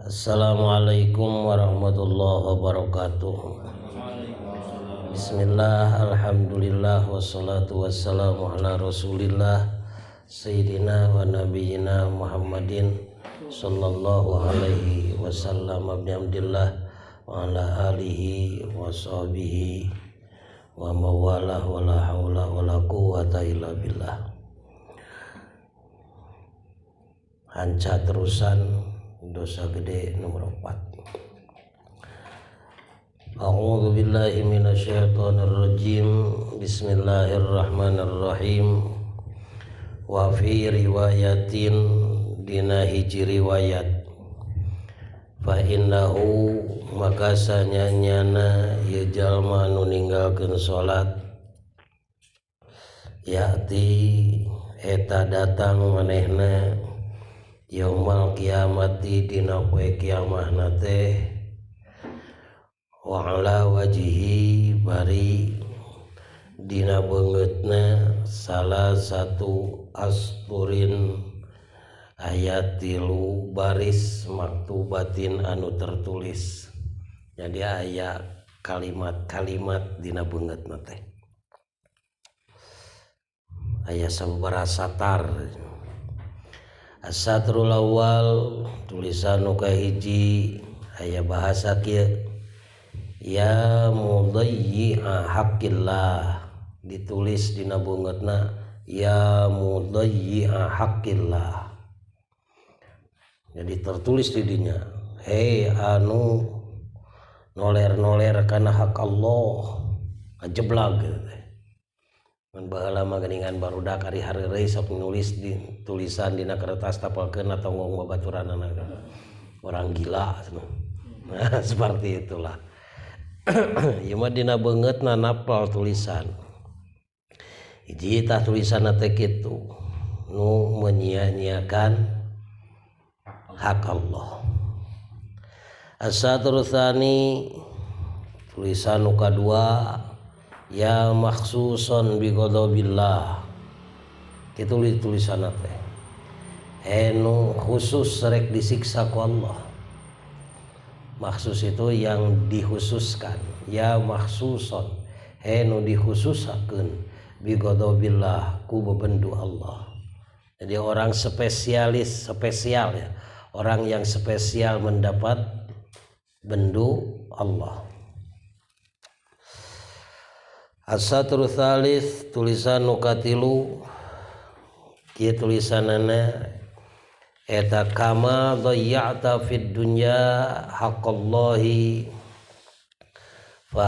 Assalamualaikum warahmatullahi wabarakatuh. Bismillah, alhamdulillah, wassalatu wassalamu ala rasulillah Sayyidina wa nabiyina Muhammadin sallallahu alaihi wasallam abdillah wa ala alihi wa sahbihi wa mawalah wa la hawla wa la quwata illa billah. Hanca terusan dosa gede nomor 4. A'udzu billahi minasyaitonir rajim. Bismillahirrahmanirrahim. Wa fi riwayatin dina hiji riwayat fa innahu maka sanyanyana ieu jalma nu ninggalkeun salat yati eta datang manehna yaumal kiamati dina poe kiamahna teh wa ala wajhi bari dina beungeutna salah satu asturin ayat 3 baris maktubatin anu tertulis. Jadi aya kalimat-kalimat dina beungeutna teh aya sabaraha satar. As-satrul awal tulisan nu kahiji aya bahasa kieu ya mudayyi'a haqqillah, ditulis dina beungeutna ya mudayyi'a haqqillah. Jadi tertulis di dinya hei anu noler-noler kana hak Allah ajeblag mun baheula mah geuningan barudak ari hareureuy sok nulis di tulisan dina kertas tapalkeun atau ngomong babaturanna orang gila. Nah, seperti itulah. Ieu mah dina beungeutna napal tulisan. Hiji tah tulisanna teh kitu nu menyia-nyiakan hak Allah. As-satru tsani tulisan nu kadua ya makhsuson bi ghadabillah, kitu tulisan teh enu khusus rek disiksa ku Allah. Maksus itu yang dikhususkan, ya makhsuson enu dikhususakeun bi ghadabillah ku bebendu Allah. Jadi orang spesial ya, orang yang spesial mendapat bendu Allah. As-satru tsalits tulisan nu katilu kieu tulisanana eta kama dhayya'ta fid dunya haqqallahi fa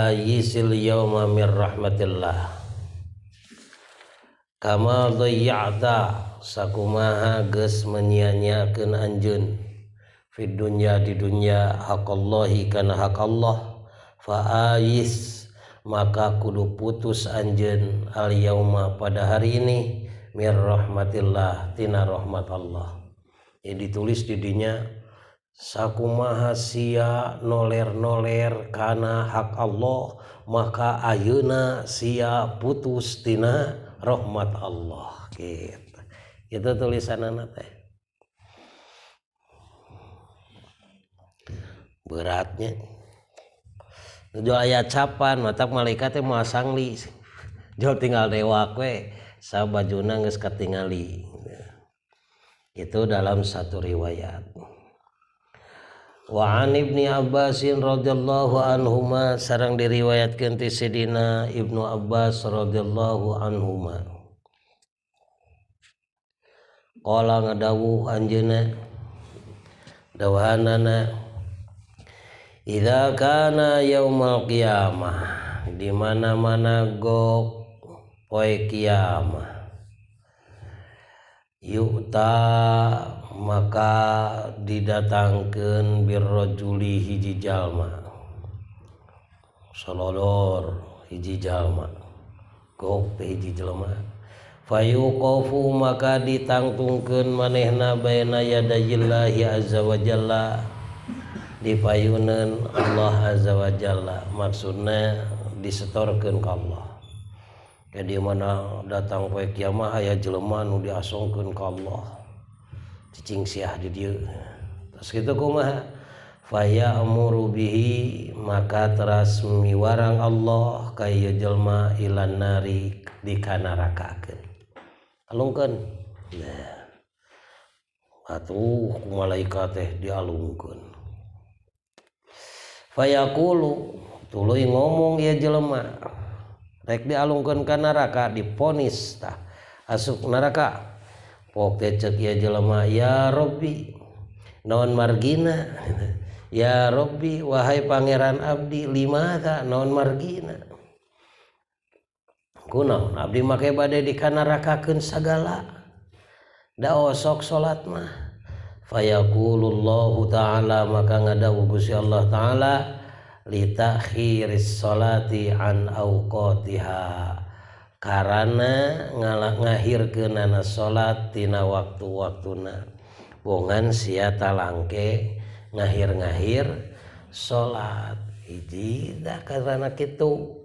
ayisil yauma mir rahmatillah. Kama dhayya'ta sakumaha geus menyia-nyiakeun anjeun fid dunya di dunya haqqallahi kana hak Allah fa ayis maka kudu putus anjeun al yauma pada hari ini mir rahmatillah tina rahmat Allah. Ya ditulis di dinya sakumaha sia noler-noler kana hak Allah maka ayeuna sia putus tina rahmat Allah gitu. Itu tulisanana teh. Beratnya jual aya capan matak malaikat teh moal sangli jual tinggal dewak we sabajuna geus katingali. Itu dalam satu riwayat. Wa an Ibni Abbasin radhiyallahu anhuma sareng diriwayatkeun ti Sidina Ibnu Abbas radhiyallahu anhuma qala ngadawuh anjeunna dawahanana idza kana yaumal qiyamah di mana-mana gok poe kiamah yu'ta maka didatangkeun birrajuli hiji jalma salodor hiji jalma gok teh hiji jalma fayuqafu maka ditangtungkeun manehna baina yadayillahi azza wa jalla di payunan Allah azza wa jalla, maksudnya disetorkeun ka Allah. Jadi mana datang poe kiamah aya jelema nu diasongkeun ka Allah cicing siah di dieu Kitu kumaha faya amuru bihi maka teras miwarang Allah ka ieu jelma ilan nari dikanarakakeun alungkeun nah atuh ku malaikat teh dialungkeun fayaqulu tuluy ngomong ieu jelema rek dialungkeun ka neraka diponis tah asup neraka pok teh ceuk ieu jelema ya Rabbi naon margina ya Rabbi wahai pangeran abdi limadha naon margina kunaon abdi make bade dikanarakakeun sagala da osok salat mah fayaqulullahu ta'ala maka ngadawu Gusti Allah ta'ala li ta'khiris salati an auqatiha karana ngahirkeunana salat tina waktu-waktuna bongan sia talangke ngahir-ngahir salat hiji dah karana kitu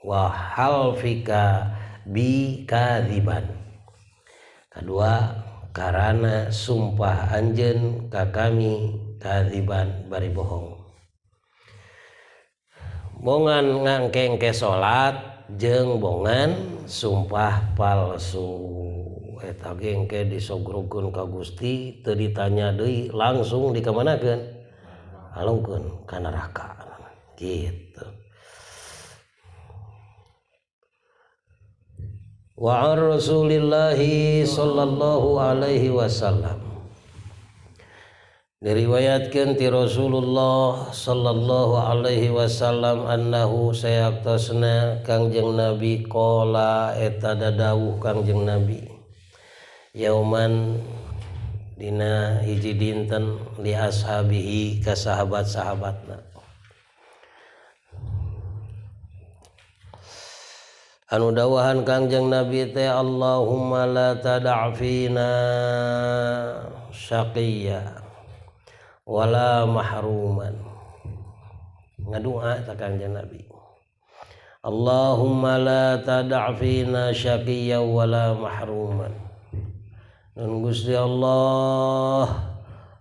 wa halfika bi kadziban kedua karana sumpah anjeun ka kami kadziban bari bohong bongan ngangkengke salat jeung bongan sumpah palsu eta ge engke disogrogkeun ka Gusti teu ditanya deui langsung dikamanakeun alungkeun ka neraka kitu wa ar Rasulillahi sallallahu alaihi wasallam diriwayatkeun ti Rasulullah sallallahu alaihi wasallam annahu sayaqtasna Kangjeng Nabi qala eta dadawuh Kangjeng Nabi yauman dina hiji dinten li ashabihi ka sahabat-sahabatna anu dawahan Kangjeng Nabi teh Allahumma la tada' fina syaqiyya wala mahruman ngadua ta Kangjeng Nabi Allahumma la tada' fina syaqiyya wala mahruman nun Gusti Allah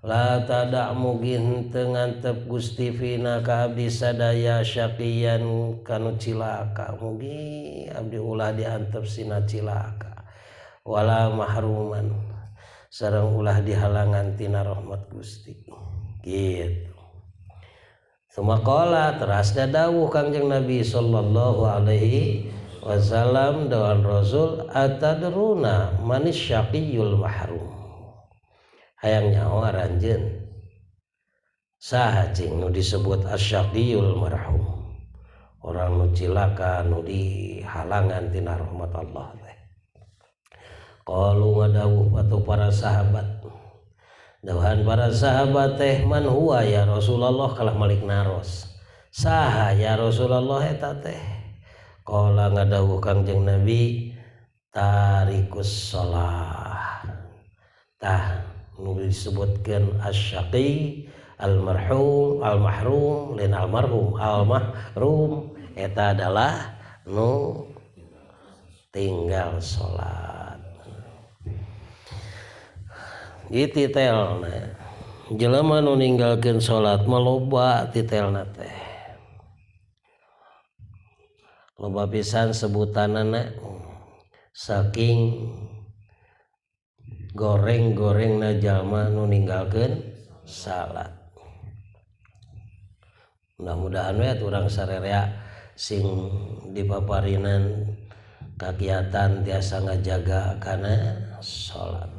la tada' mugi henteu ngantep Gusti fina ka abdi sadaya syaqiyan kanu cilaka mugi abdi ulah diantep sina cilaka wala mahruman sareng ulah dihalangan tina rahmat Gusti gitu sumaqala teras dawuh Kangjeng Nabi sallallahu alaihi wasallam dawan Rasul atadruna manis syaqiyul mahrum hayang nyaho aranjeun saha cing nu disebut asyaqiyul marhum orang nu cilaka nu dihalangan tina rahmat Allah teh qalu ngadawuh atuh para sahabat dawahan para sahabat teh man huwa ya Rasulullah kalah malik naros saha ya Rasulullah eta teh qala ngadawuh Kangjeng Nabi tarikus shalah tah nu disebutkeun asyaqi al-marhum al-mahrum lain al-marhum al-mahrum eta adalah nu tinggal salat ieu titelna jelema nu ninggalkeun salat mah loba titelna teh loba pisan sebutanana saking goreng-gorengna jalma nu ninggalkeun salat mudah-mudahan we urang sarerea sing dipaparinan kagiatan tiasa ngajaga kana salat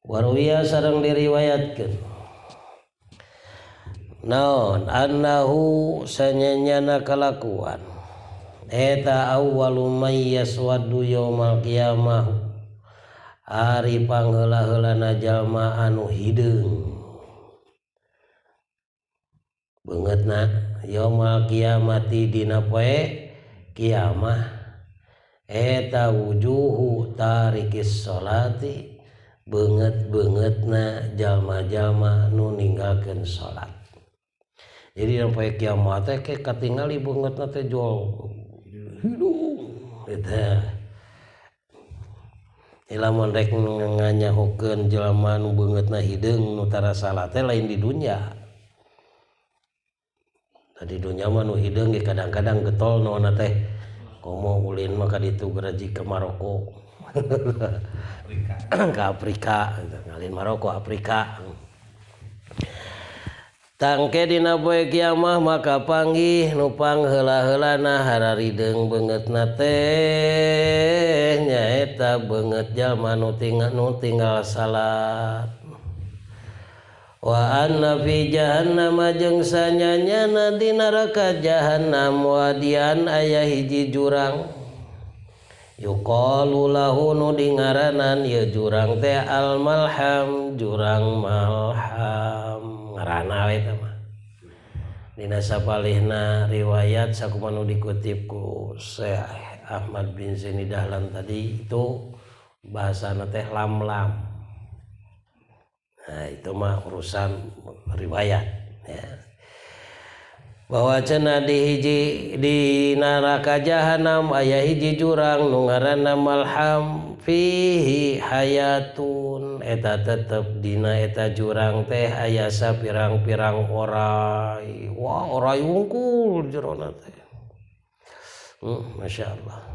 waruwiya sareng diriwayatkeun naon annahu sanyanyana kalakuan eta awwalu may yaswaddu yaumal qiyamah ari pangheula-heulana jalma anu hideung beungeutna yaumal qiyamati dina poe kiamah eta wujuhu tarikis sholati beungeut-beungeutna jalma-jalma nu ninggalkeun salat. Jadi yang poe kiamat teh ke katingali beungeutna teh jol hidung eta lamun rek nganyahokeun jelema nu beungeutna hideung nu tara salah teh lain di dunya. Di dunya mah nu hideung ge kadang-kadang getol naonna teh komo ulin mah ka ditu geraji ke Maroko. Ke Afrika, ngalin Maroko Afrika. Tangke dina poe kiamah maka panggih nu pangheula-heulana hararideung beungeutna teh nyaeta beungeut jalma nu tinggal salat. Wa anna fi jahannam jeung sanyanyana di neraka jahannam wadian aya hiji jurang. Yuqalu lahu nu dingaranan ya jurang teh al malham, jurang malham ngaranna we teh mah. Dina sapalihna riwayat sakumaha nu dikutip ku Syekh Ahmad bin Zaini Dahlan tadi itu bahasana teh lamlam. Nah itu mah urusan riwayat ya. Bahwa cenah di neraka jahanam aya hiji jurang nu ngaranna malham fihi hayatun eta tetep dina eta jurang teh aya sapirang-pirang orai. Wah orai wungkul jerona teh. Masyaallah.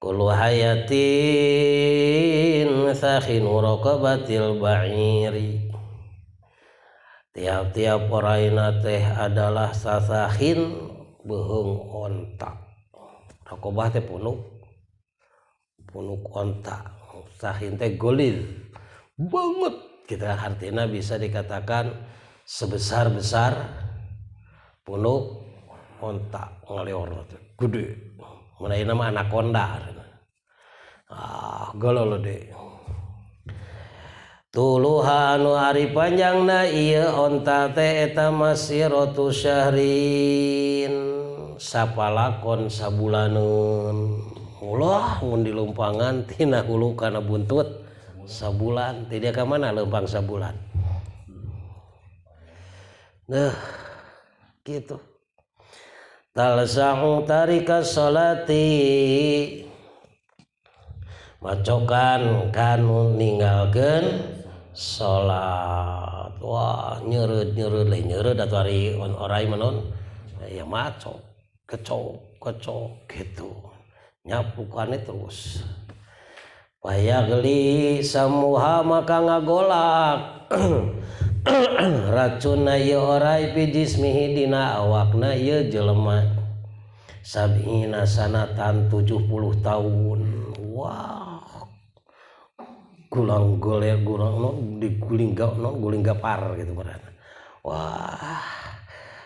Kullu hayatin sakhinu raqabatil ba'iri. Tiap-tiap oraina teh adalah sasakhin beheung onta. Raqabah teh punuk onta. Sakhin teh golil banget kita artinya bisa dikatakan sebesar-besar punuk onta ngaleor teh gede. Manaina mah anaconda. Golol deh. Tuluha anu ari panjangna ieu onta teh eta masiratu syahrin sapalakon sabulaneun. Ulah mun dilumpangan tina hulu kana buntut sabulan. Teh dia ka mana leumpang sabulan. Nah, gitu. Talsa'u tarika sholati macokan kanu ninggalkeun salat. Wah nyeureud lain nyeureud atuh ari orai manon ya macok kecok gitu nyapukane terus payagli samuha maka ngagolak racunna ieu orai fi jismihi dina awakna ieu jelema sab'ina sanatan 70 tahun. Wah gulang diguling gapar gitu berarti. Wah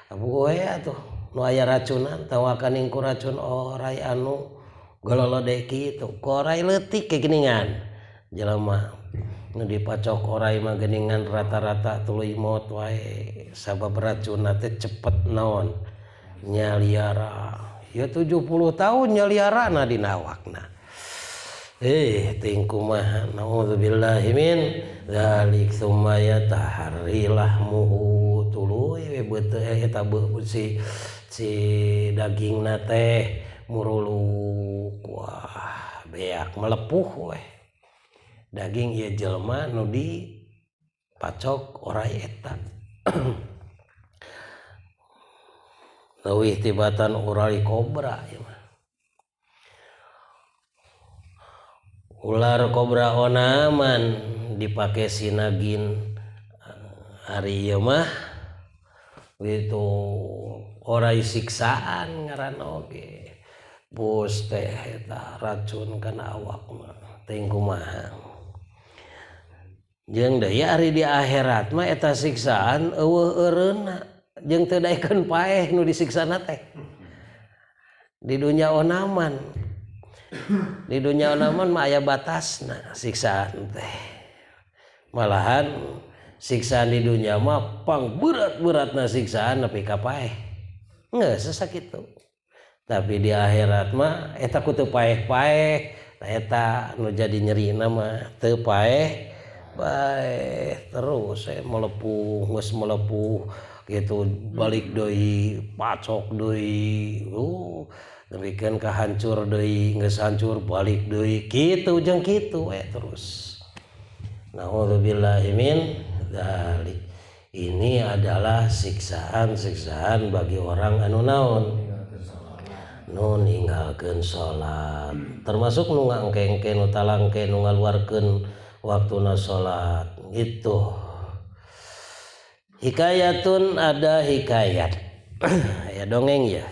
abu we atuh nu aya racunan tawakan ingku racun orai anu gololode kitu orai leutik ke geuningan jelema nu dipacok orai mah geuningan rata-rata tuluy maut wae sabab racunna teh cepet naon nyaliara ya 70 tahun nyaliarana dina awakna. Tingku mah naudzubillahi min dzalik summa yataharrilah muhu tuluy we beuteu eta si dagingna teh muruluk. Wah beak melepuh we daging ieu jelema nu dipacok orai eta. Leuwih tibatan urai kobra ya mah. Ular kobra onaman dipake sinagin ari ieu mah itu orai siksaan ngaranna oge. Bos teh eta racun kana awak mah teuing kumaha. Jeung deui ari di akhirat mah eta siksaan eueuh eureunna jeung teu daekeun paeh nu disiksana teh. Di dunya onaman. Di dunia onaman mah aya batasna siksaan teh. Malahan siksaan di dunia mah pang berat-beratna siksaan nepi ka paeh. Geus sakitu. Tapi di akhirat mah eta kudu paeh-paeh, eta nu jadi nyerina mah teu paeh terus melepuh geus melepuh gitu balik deui pacok deui. Demikian kahancur deui geus hancur balik deui kitu jeung kitu terus. Nauzubillahi min dzalik. Ini adalah siksaan-siksaan bagi orang anu naon nu ninggalkeun salat, termasuk nu ngangkengke nu talangke nu ngaluarkeun waktuna salat gitu. Hikayatun, ada hikayat ya dongeng ya.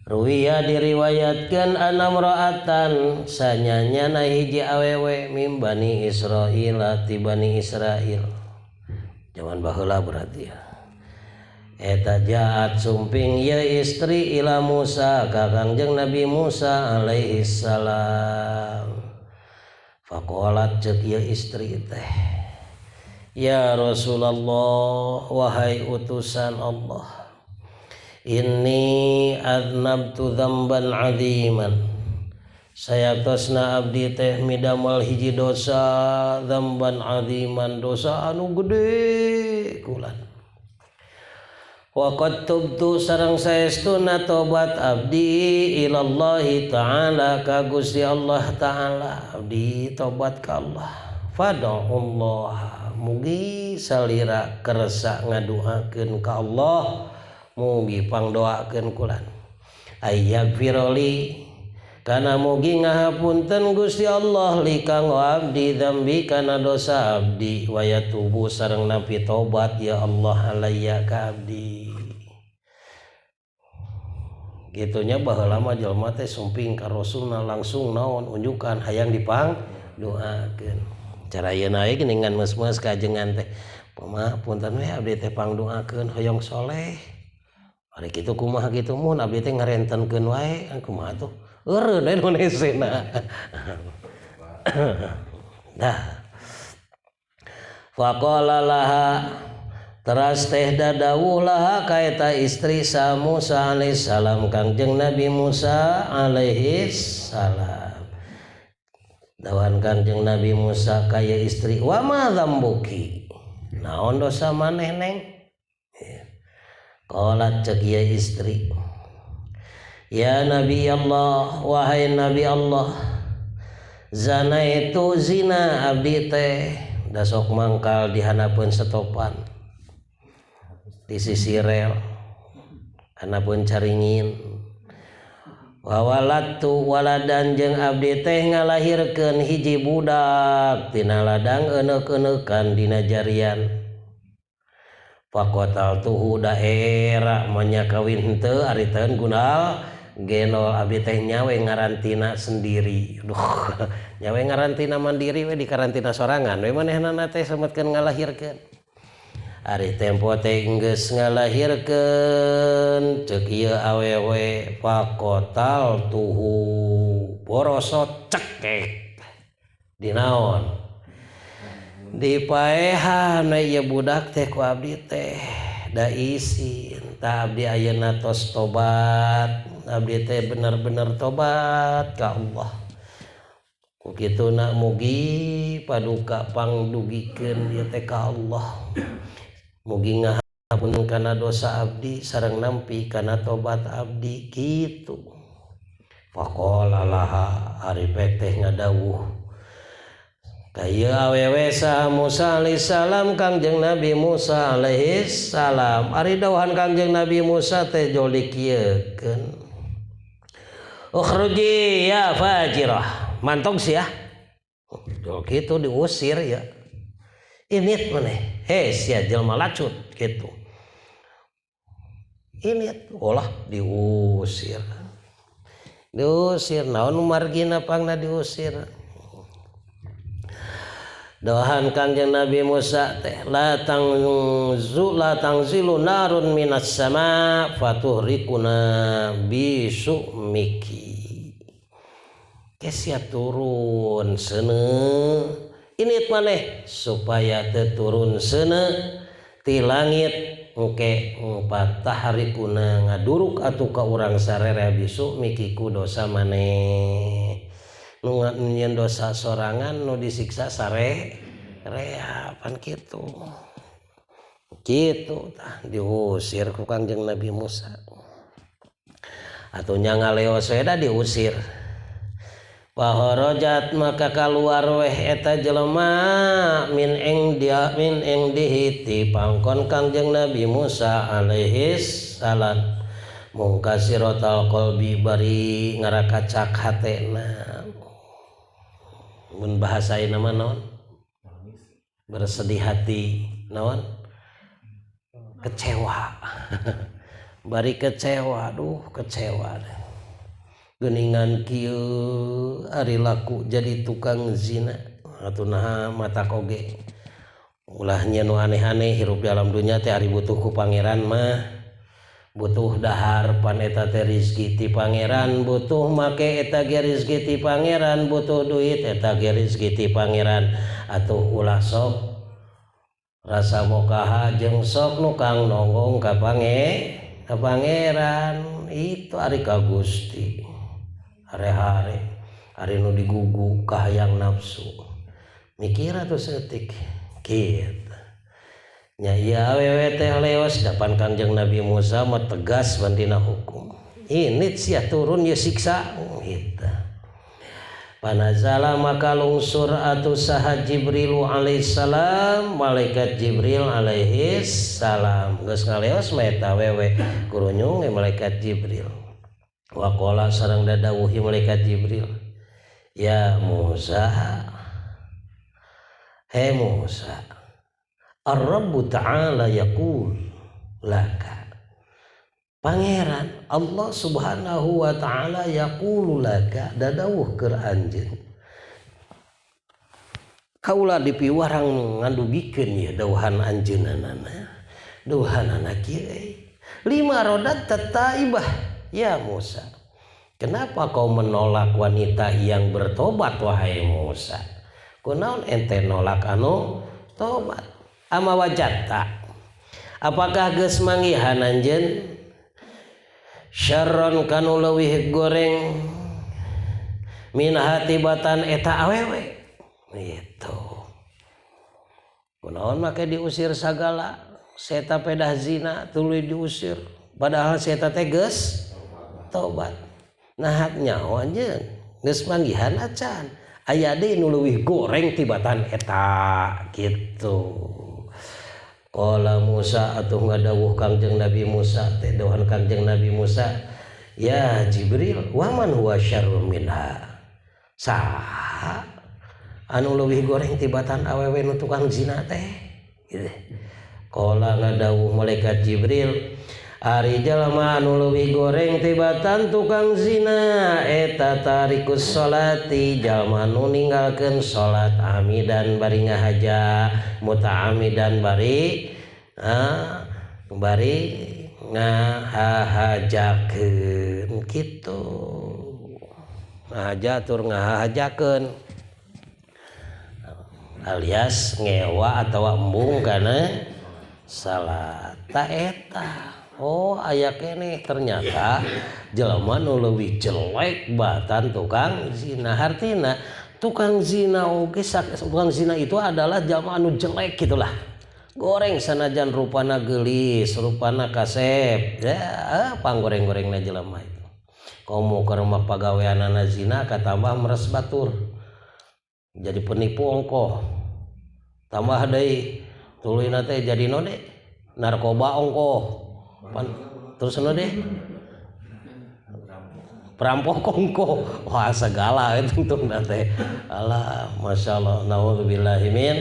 Ruwiya diriwayatkeun anamraatan sanyanyana hiji awewe mim Bani Israil ti Bani Israil zaman baheula berarti ya. Eta jaat sumping ya istri ila Musa ka Kangjeng Nabi Musa alaihi salam. Faqalat ceuk ieu istri teh, ya Rasulullah, wahai utusan Allah, inni adnabtu dzamban aziman, sayatosna abdi teh midamel hiji dosa, dzamban aziman, dosa anu gede kulan. Wa qad tubtu sareng saestuna tobat abdi ilallahi ta'ala ka Gusti Allah ta'ala, abdi tobat ka Allah. Fad'ullah, mugi salira kersa ngaduakeun ka Allah, mugi pangdoakeun kulan. Ayyagfiroli, kana mugi ngahapunten Gusti Allah li kang abdi dzambi kana dosa abdi, wa yatubu sareng napi tobat ya Allah alayya ka abdi. Gitunya baheula mah jelema teh sumping ka Rasulna langsung naon unjukan hayang dipang doakeun. Cara ieu naik ningan meus-meus ka ajengan teh, pamaha punten we abdi teh pangdoakeun hoyong soleh. Ari kitu kumaha kitu mun abdi teh ngarentenkeun wae kumaha tuh eureun Indonesiana. Dah. Faqala laha, teras teh dadawuh laha ka eta istri sa Musa alaihi salam Kangjeng Nabi Musa alaihi salam. Dawan Kangjeng Nabi Musa ka ieu istri, wa ma dzambuki, naon dosa maneh neng? Qalat ceuk ieu istri, ya Nabi Allah, wahai Nabi Allah, zina itu zina abdi teh da sok mangkal di hanapeun setopan di sisi rel hanapeun caringin. Wa walatu waladan jeung abdi teh ngalahirkeun hiji budak tina ladang euneuk-euneukan dina jarian. Faqatal tuhu daerah manya kawin henteu ari teu gunal genol abdi teh nyawe ngarantina sendiri. Duh, nyawe ngarantina mandiri we di karantina sorangan we manehna teh sempetkeun ngalahirkeun. Ari tempo teh geus ngalahirkeun ceuk ieu awewe, faqatal tuhu borosot cekek dinaon dipaehan ieu budak teh ku abdi teh da isin ta abdi ayeuna tos tobat, abdi teh bener-bener tobat ka Allah. Ku kituna mugi paduka pangdugikeun ieu teh ka Allah, mugi ngahapunten kana dosa abdi sareng nampi kana tobat abdi kitu. Faqala laha, ari pek teh ngadawuh ieu awewe sa Musa alaihi salam Kangjeng Nabi Musa alaihi salam. Ari dawuhan Kangjeng Nabi Musa teh jolik ieukeun, ukhruji ya fajirah, mantong sia jol kitu diusir ya. Init maneh, he sia jelema lacut kitu. Init ulah diusir. Diusir naon margina pangna diusir. Doahan Kangjeng Nabi Musa teh, la tangzilu narun minas sama fatuhrikuna bisu'miki. Kesia turun seuneu init maneh supaya teu turun seuneu ti langit engke patahrikuna ngaduruk atuh ka urang sarere bisu'miki ku dosa maneh. Nu nyen dosa sorangan nu disiksa sarerea pan kitu. Kitu tah diusir ku Kangjeng Nabi Musa. atunya ngaleos we da diusir. Paharojat maka keluar weh eta jelema min ing dihiti pangkon Kangjeng Nabi Musa alaihi salam mungkasiratal qalbi bari ngarakacak hatena. Mun bahasaina mah naon? Bersedih hati, naon? Kecewa. Bari kecewa, aduh kecewa. Geningan kieu ari laku jadi tukang zina atuh mata koge ulahnya nu aneh-aneh hirup di alam dunya teh ari butuh ku pangeran mah butuh dahar pan eta teh rezeki ti pangeran butuh make eta ge rezeki ti pangeran butuh duit eta ge rezeki ti pangeran atuh ulah sok rasa mokaha jeung sok nu kang nonggong ka pangeran itu ari ka Gusti. Hare-hare ari nu digugu kahayang nafsu mikir atuh setik kitu nya ieu awewe teh leos dapan Kangjeng Nabi Musa mah tegas bandina hukum ini sia turun ye siksa kitu panazala maka lungsur atuh saha Jibril alaihissalam malaikat Jibril alaihissalam geus ngaleos mah eta awewe kurunyung malaikat Jibril. Waqala sareng dadawuhi malaikat Jibril ya Musa he Musa Ar-Rabbu ta'ala yaqul laka pangeran Allah subhanahu wa ta'ala yaqulu laka dadawuh keur anjeun kaula dipiwarang ngandugikeun ya dawuhan anjeunana dawuhanana kieu 5 rodat tataibah. Ya Musa, kenapa kau menolak wanita yang bertobat wahai Musa? Kunaon ente nolak anu tobat? Ama wajatta. Apakah geus manggihan anjeun syarron kanu leuwih goreng min hatibatan eta awewe? Gitu. Kunaon make diusir sagala? Seta pedah zina tuluy diusir. Padahal seta teh geus tobat nah nyaho anjeun geus manggihan acan aya deui nu leuwih goreng tibatan eta kitu. Qala Musa atuh ngadawuh Kangjeng Nabi Musa teh dawuhan Kangjeng Nabi Musa ya Jibril wa man huwa syarrun minha saha anu leuwih goreng tibatan awewe nu tukang zina teh gitu. Qala ngadawuh malaikat Jibril ari jalma anu leuwih goreng tibatan tukang zina eta tarikus sholati jalma nu ninggalkeun salat amidan bari ngahaja mutaamidan bari ngahajakeun kitu ngahaja tur ngahajakeun alias ngewa atawa embung kana salat ta eta. Oh aya keneh ternyata jelema nu leuwih jelek batan tukang zina. Artina tukang zina oge tukang zina itu adalah jelema anu jelek gitulah. Goreng sanajan rupana geulis, rupana kasep. Ya panggoreng-gorengna jelema itu. Komo ke rumah pagaweanana zina katambah meres batur. Jadi penipu ongkoh. Tambah deui tuluyna teh jadi node narkoba ongkoh. Terus deh perampok kongko wah segala itu tuh nate alah masya Allah naudzubillahi min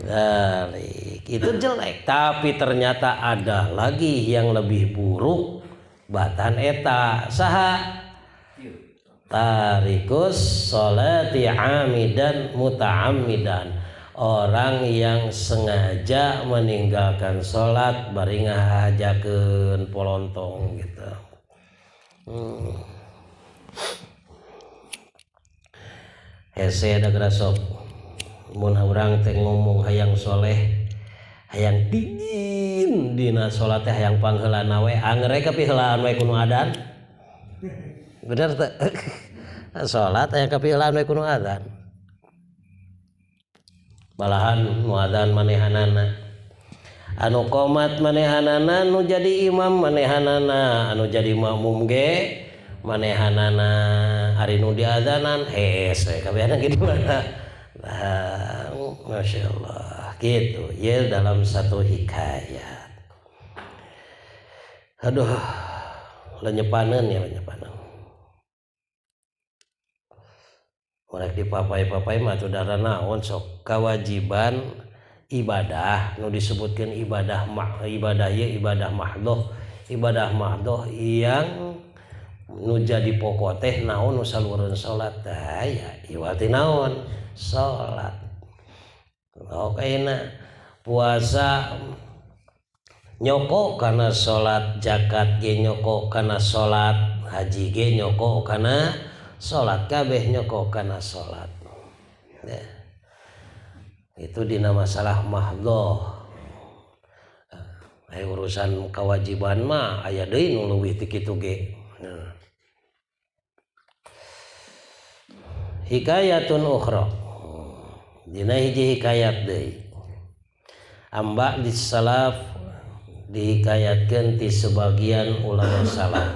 dzalik itu jelek tapi ternyata ada lagi yang lebih buruk batan eta saha tarikus sholati amidan muta'ammidan orang yang sengaja meninggalkan sholat bari ngahajakeun polontong gitu. Hese da grasop mun urang teh ngomong hayang soleh hayang dingin dina sholat teh hayang pangheulanna we angere kapiheulaan we kudu adzan bener teh sholat hayang kapiheulaan we kudu adzan balahan muadzan manehanana anu qomat manehanana nu jadi imam manehanana anu jadi makmum ge manehanana ari nu diazanan hese kabehana gitu mana. Nah, Masya Allah gitu ya dalam satu hikayat. Aduh lenyepanan ya lenyepanan mulai dipapai-papai mah tu dara naon sok kewajiban ibadah nu disebutkan ibadah ibadah mahdoh yang nu jadi pokok teh naon nu salureun salat ya iwati naon salat. Okeina puasa nyoko kana salat, zakat ge nyoko kana salat, haji ge nyoko kana salat, kabeh nyoko kana salat. Ya. Itu dina masalah mahdhoh. Urusan kewajiban mah aya deui nu leuwih ti kitu ge. Hikayatun ukhra. Dina hiji hikayat deui. Amba di salaf dihikayatkeun ti sebagian ulama salaf.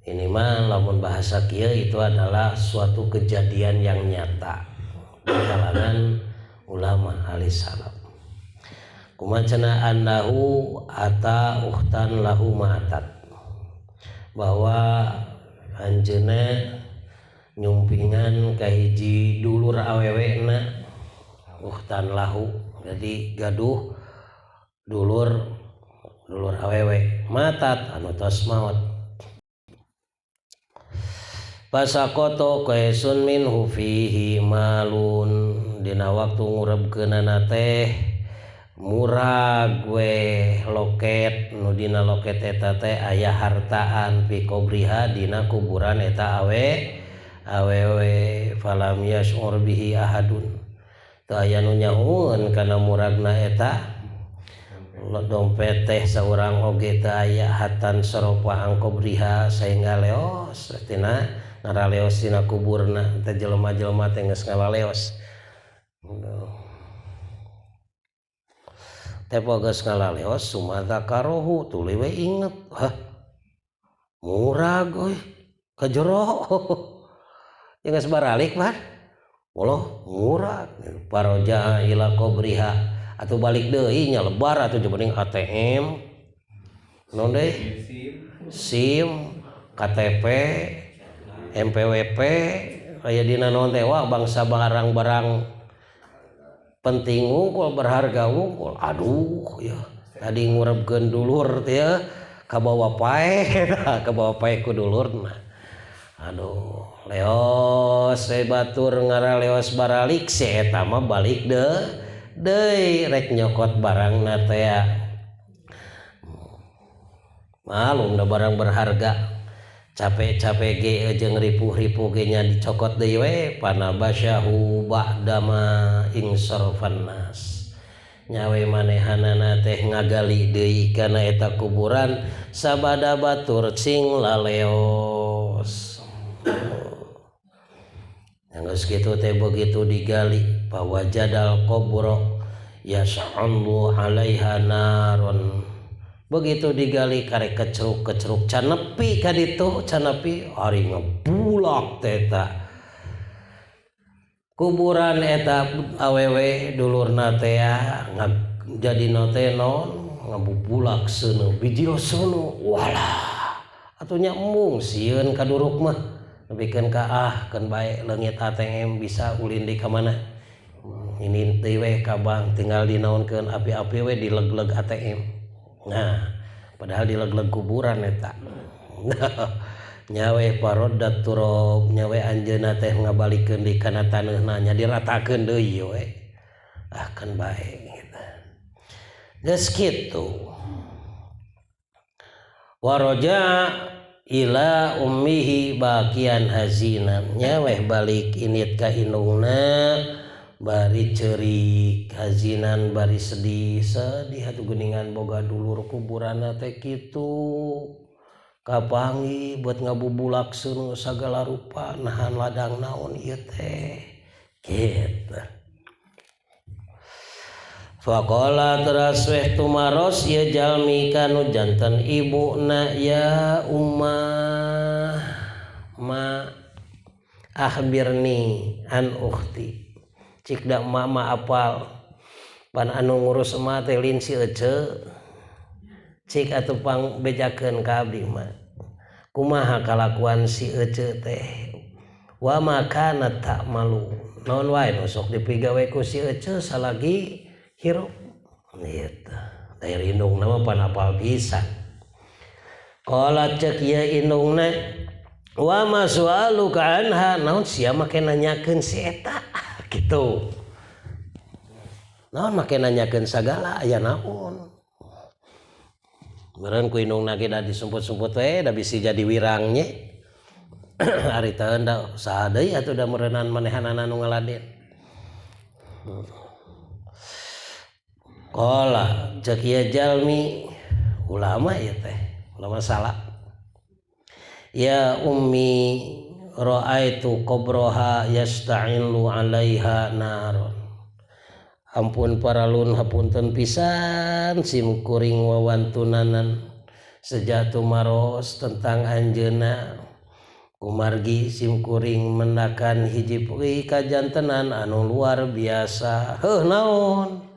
Ini mah lamun bahasa kieu itu adalah suatu kejadian yang nyata di kalangan ulama ahli salaf. Kumacana annahu ata uhtan lahu matat. Bahwa anjeunna nyumpingan ka hiji dulur awewena uhtan lahu, jadi gaduh dulur awewe matat anu tos maot. Pasakoto kaesun minhu fihi malun dina waktu ngurebkeunana teh murag we loket nu dina loket eta teh aya hartaan fi qabriha dina kuburan eta awewe falam yash'ur bihi ahadun teu aya nu nyahoeun kana muragna eta dompet teh saurang oge teu aya hatan saropa ang qabriha saengga leos tina ngaraleos tina kuburna teh jelema-jelema teh geus ngalaleos tepo geus ngalaleos sumadakarohu tuluy we inget murag euy ka jero ya geus baralik pan Allah murag paroja ila qabriha atuh balik deui nya lebar atuh jeung ATM naon deui SIM KTP MPWP aya dina naon teh wah bangsa barang-barang penting wungkul berharga wungkul aduh ya tadi ngurebkeun dulur teh ya kabawa pae ku dulurna aduh leos batur ngaraleos baralik si eta mah balik deui rek nyokot barangna teh malum da barang berharga capek-capek ge jeung ripuh-ripuh ge nya dicokot deui we panabasyahu ba'dama insarfan nas nyawe manehanana teh ngagali deui kana eta kuburan sabada batur cing laleos geus kitu teh begitu digali pawajadal qabra yas'allu 'alaiha narun begitu digali karek kecruk can nepi ka ditu can nepi ari ngebulak teh eta kuburan eta awewe dulurna teh jadina teh naon ngabubulak seuneu biji seuneu walah atuh nya embung sieun kaduruk mah nepikeun ka keun bae leungit ATM bisa ulin di ka mana ini teh we ka bank tinggal dinaonkeun api-api we dileg-leg ATM. Nah, padahal dileg-leg kuburan eta. Nyawe parodat turab nyawe anjeunna teh ngabalikeun di kana taneunna nya diratakeun deui we. Kan bae gitu. Geus kitu. Waraja ila ummihi baqian hazinan nyawe balik init ka indungna bari ceurik hazinan bari sedih atuh geuningan boga dulur kuburanna teh kitu kapangi buat ngabubulak seuneu sagala rupa nahan ladang naon ieu teh kitu Faqala teras weh tumaros ya jalmi kanu janten ibuna ya ummah ma akhbirni an ukhti cik da mama apal pan anu ngurus emak teh lin si ece cik atuh pang bejakeun ka abdi mah kumaha kalakuan si ece teh wa makana tak malu naon wae nu sok dipigawe ku si ece salagi hirup gitu teh indungna mah pan apal bisa qala cek ya indungna wa ma su'aluka anha naon sia make nanyakeun si eta kitu naon make nanyakeun sagala aya naon meureun ku indungna ge da disumput-sumput we da bisi jadi wirang nya ari teh da saha deui atuh da meureunan manehanana nu ngaladen qala cek ya jalmi ulama ya teh ulama salaf ya ummi ra'aitu qabraha yasta'ilu 'alaiha naron ampun paralun hapunten pisan simkuring wawantunanan sejatu maros tentang anjeuna kumargi simkuring mendakan hiji peuih kajantenan anu luar biasa heuh naon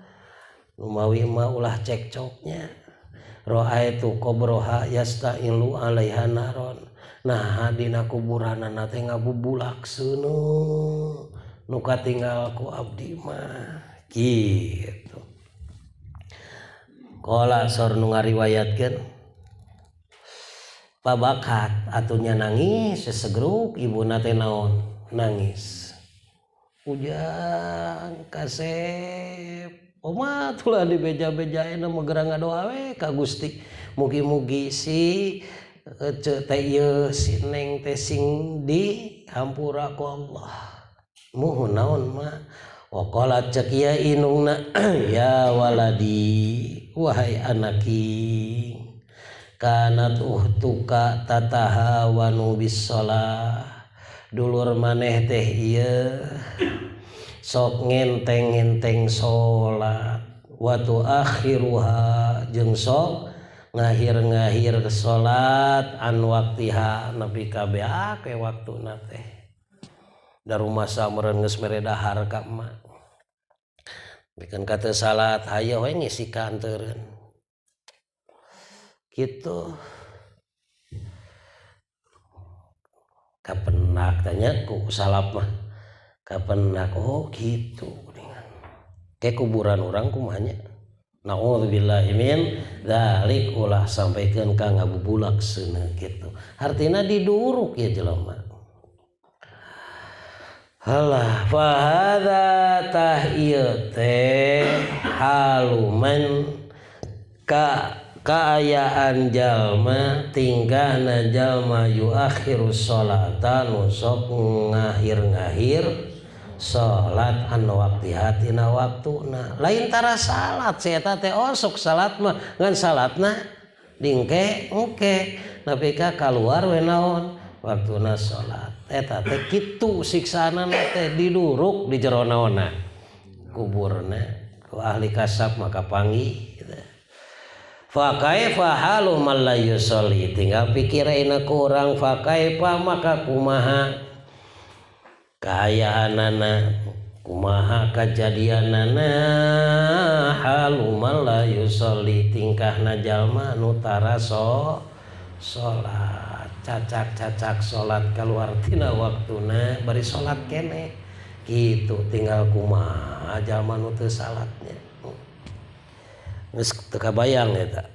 lumawi mah ulah cekcoknya ra'aitu qabraha yasta'ilu 'alaiha naron nah dina kuburanna teh ngabubulak seuneu nu katinggal ku abdi mah kitu qala sor nu ngariwayatkeun pabakat atunya nangis sesegruk ibuna teh naon nangis ujang kasep Oma tulah di beja-bejain nama gerang ngadoa we ka Gusti mugi-mugi si teh ieu si neng teh sing di hampura ku Allah muhun naon mah wa qala cek ya inungna ya waladi wahai anaki kanat uhtuka tatahawanu bis shalah dulur maneh teh ieu sok ngenteng-ngenteng salat wa tu akhiruha jeung sok ngahir-ngahir salat an waktiha nepi ka beak waktuna teh da rumah sameureun geus mere dahar ka emak bikeun ka teu salat hayo we ngisi kanteureun kitu kapendak tanya ku salap mah kapendak oh gitu kayak kuburan orang kumanya naudzubillahi min dzalik ulah sampaikeun ka ngabubulak seuneu kitu artina diduruk ya jelema halah fa hadza tahiyat haluman ka kaayaan jalma tingkahna jalma yuakhiru sholata nu sok ngahir-ngahir salat an waqtiha tina waktuna lain tara salat saya teh osok salat mah ngan salatna dingke engke nepi ka kaluar we naon waktuna salat eta teh kitu siksaana teh diduruk di jero naonna kuburna ku ahli kasab maka panggih gitu. Fa kaifa halu man la yusolli tinggal pikiraina ku urang fa kaifa maka kumaha kahayaanana kumaha kajadianana halu man la yusolli tingkahna jalma nu tara salat cacak-cacak salat kaluar tina waktuna bari salat keneh kitu tinggal kumaha jalma nu teu salatnya geus teu kabayang eta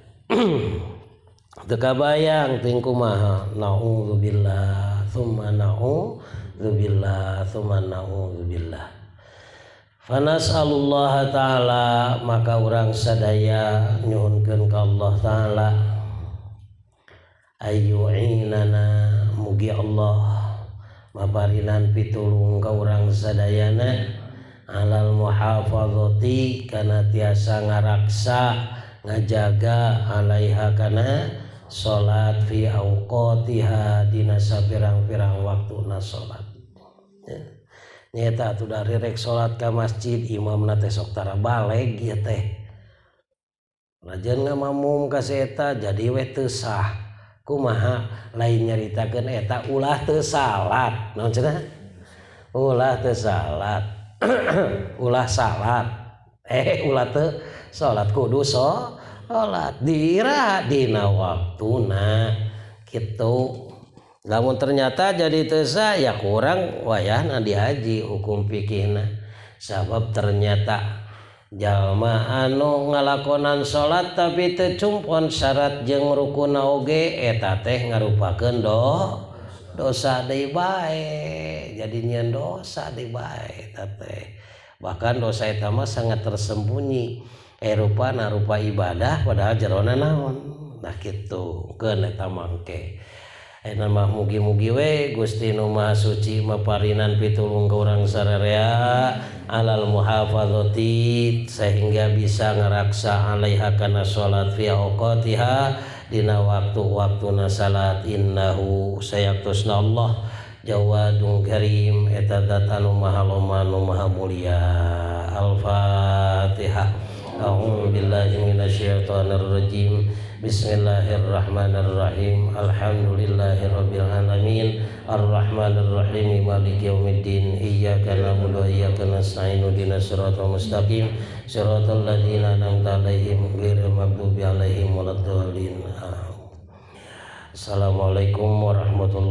teu kabayang ting kumaha naudzubillah tsumma naudzubillah tsumma naudzubillah fanas'alullah ta'ala maka urang sadaya nyuhunkeun ka Allah ta'ala ayyu'inana mugi Allah maparinan pitulung ka urang sadayana alal muhafazati kana tiasa ngaraksa ngajaga alaiha kana salat fi auqatiha dina sapirang-pirang waktuna salat nyata tuh dari rek salat ke masjid imam teh sok tara baleg ya teh lajan ngamamum ka eta jadi we teu sah kumaha lain nyaritakeun eta ulah teu salat naon cenah ulah teu salat ulah salat ulah teu salat kudu salat dira dina waktuna kitu. Lamun ternyata jadi teu sah ya kurang wayahna dihaji hukum fikihna sabab ternyata jalma anu ngalakonan salat tapi teu cumpon syarat jeung rukunna oge eta teh ngarupakeun dosa deui bae jadi nyieun dosa deui bae eta teh bahkan dosa eta mah sangat tersembunyi rupa ibadah padahal jerona naon nah kitu keun eta mangke. Mah mugi-mugi we Gusti Nu Maha Suci maparinan pitulung ka urang sararea alal muhafadzati sehingga bisa ngaraksa alaiha kana salat fi awqatiha dina waktu-waktuna salat innahu sayaktusna Allah jawadun karim eta zat anu maha loma nu maha mulia. Al-Fatihah. A'udzu billahi minasyaitonir rajim. Bismillahirrahmanirrahim. Alhamdulillahirabbil alamin. Arrahmanirrahim. Maliki yaumiddin. Iyyaka na'budu wa iyyaka nasta'in. Ihdinas siratal mustaqim. Siratal ladzina an'amta 'alaihim ghairil maghdubi 'alaihim waladdallin. Assalamualaikum warahmatullahi